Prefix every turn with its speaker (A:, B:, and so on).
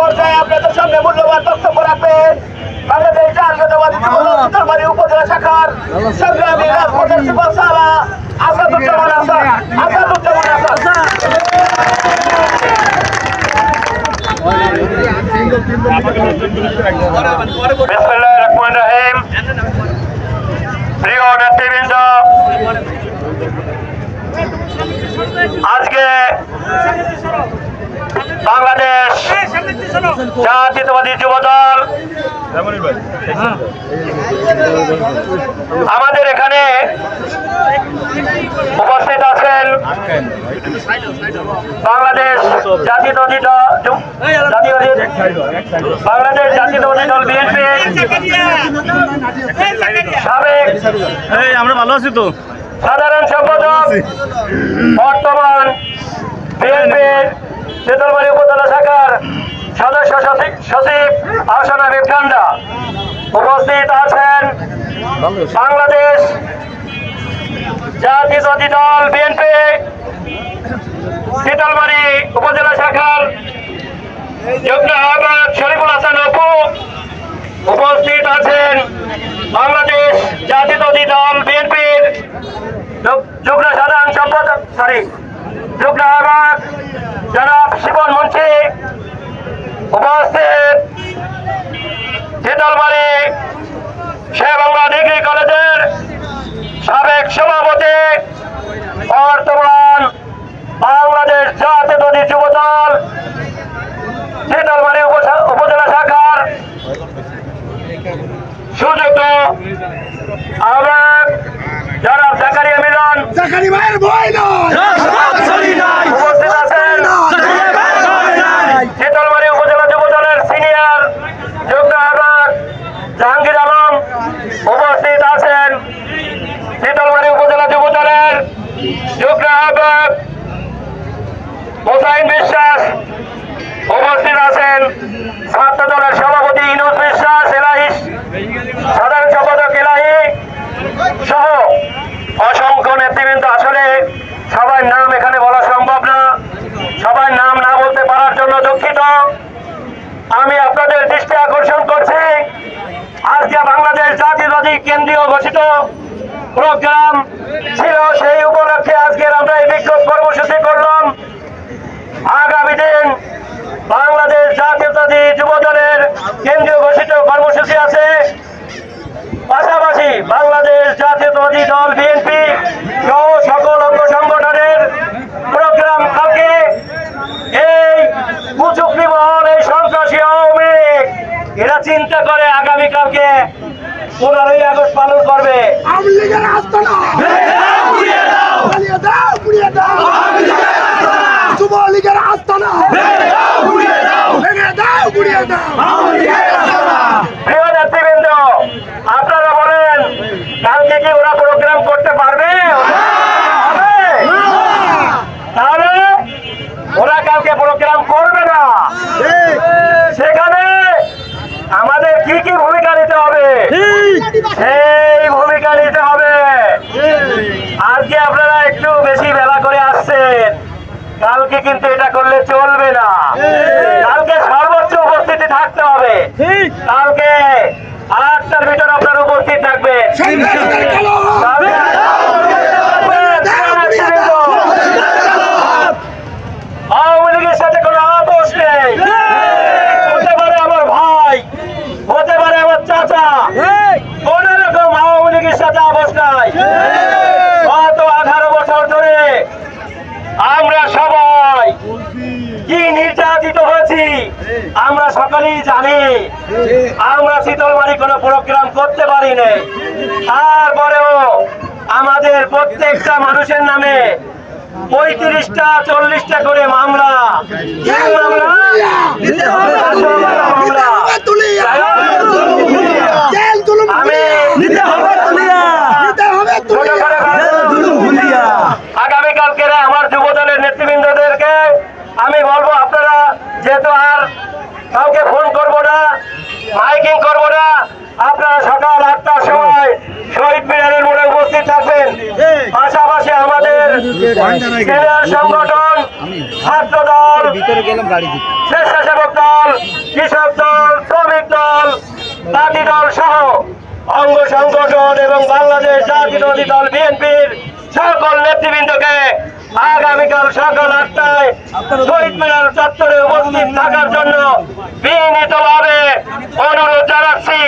A: পর্যায়ে আপনাদের সামনে মূল্যবান বক্তব্য রাখবেন বাংলাদেশ জাতীয়তাবাদী যুবদল উপজেলা শাখার সংগ্রামী রাজপথের সুপার সারা আসাদুজ্জামান আসাদ। বিসমিল্লাহির রহমানির রহিম। প্রিয় নেতৃবৃন্দ, আজকে বাংলাদেশ জাতীয়তাবাদী যুবদল আমাদের এখানে উপস্থিত আছেন বাংলাদেশ জাতীয়তাবাদী দল বিএনপি সাবেক
B: আমরা ভালো আছি তো
A: সাধারণ সম্পাদক, বর্তমান বিএনপির শীতলমারী উপজেলা শাখার সদস্য সচিব আহসান হাবিব ঠান্ডা, উপস্থিত আছেন বাংলাদেশ জাতীয়তাবাদী দল বিএনপি শীতলমারী উপজেলা শাখার যুগ্ম আহ্বায়ক শরীফুল হাসান অপু, উপস্থিত আছেন বাংলাদেশ জাতীয়তাবাদী দল বিএনপির যুগ্ম সাধারণ সম্পাদক যুগ্ম আহ্বায়ক জনাব শিবন মুন্সি, উপস্থিত শীতলমারী শের বাংলা ডিগ্রি কলেজের সাবেক সভাপতি, বর্তমান বাংলাদেশ জাতীয়তাবাদী যুবদল শীতলমারী উপজেলা শাখার সুযোগ্য আহ্বায়ক জনাব জাকারিয়া মিলন, উপস্থিত আছেন শীতলমারী উপজেলা যুবদলের সিনিয়র যুগ্ম আহ্বায়ক জাহাঙ্গীর আলম, উপস্থিত আছেন শীতলমারী উপজেলা যুবদলের যুগ্ম আহ্বায়ক মোসাইন বিশ্বাস, উপস্থিত আছেন ছাত্র দলের সভাপতি ইনুস বিশ্বাস এলাহি, সাধারণ সম্পাদক এলাহি সহ অসংখ্য নেতৃবৃন্দ। আসলে সবার নাম এখানে বলা সম্ভব না, সবার নাম না বলতে পারার জন্য দুঃখিত। আমি আপনাদের দৃষ্টি আকর্ষণ করছি, আজকে বাংলাদেশ জাতীয়তাবাদী কেন্দ্রীয় ঘোষিত প্রোগ্রাম ছিল, সেই উপলক্ষে আজকের আমরা এই বিক্ষোভ কর্মসূচি করলাম। আগামী দিন বাংলাদেশ জাতীয়তাবাদী যুবদলের কেন্দ্রীয় ঘোষিত কর্মসূচি আছে, পাশাপাশি বাংলাদেশ জাতীয়তাবাদী দল বিএনপি সহ সকল অঙ্গ সংগঠনের প্রোগ্রাম কালকে এই কুচুকরি মহল, এই সন্ত্রাসী আওয়ামী লীগ এরা চিন্তা করে আগামীকালকে 15ই আগস্ট পালন করবে।
C: যুবলীগের আস্তানা
A: প্রিয় নেতৃবৃন্দ, আপনারা বলেন কালকে কি ওরা প্রোগ্রাম করতে পারবে? তাহলে ওরা কালকে প্রোগ্রাম করবে না। সেখানে আমাদের কি কি ভূমিকা নিতে হবে, সেই ভূমিকা নিতে হবে। আজকে আপনারা একটু বেশি বেলা করে আসছেন, কালকে কিন্তু এটা করলে চলবে না। কালকে সর্বোচ্চ উপস্থিতি থাকতে হবে। কালকে 8টার ভিতর আপনারা উপস্থিত থাকবেন। আওয়ামী লীগের সাথে কোনো আপোষ নেই। হতে পারে আমার ভাই, হতে পারে আমার চাচা, কোন রকম আওয়ামী লীগের সাথে আপোষ নাই। গত 18 বছর ধরে আমরা সবাই কি নির্যাতিত হয়েছি আমরা সকলেই জানি। আমরা শীতলমারী কোনো প্রোগ্রাম করতে পারি নাই, তারপরেও আমাদের প্রত্যেকটা মানুষের নামে 35টা 40টা করে মামলা। আগামীকালকে আমার যুবদলের নেতৃবৃন্দদেরকে আমি বলবো, আপনারা যেহেতু আর কাউকে ফোন করবো না, মাইকিং করবো না, আপনারা সকাল 8টার সময় শহীদ মিনারের মোড়ে উপস্থিত থাকবেন। পাশাপাশি আমাদের সিনিয়র সংগঠন, ছাত্র দল, স্বেচ্ছাসেবক দল, অঙ্গ সংগঠন এবং বাংলাদেশ জাতীয়তাবাদী দল বিএনপির সকল নেতৃবৃন্দকে আগামীকাল সকাল 8টায় শহীদ মিনার চত্বরে উপস্থিত থাকার জন্য বিনীতভাবে অনুরোধ জানাচ্ছি।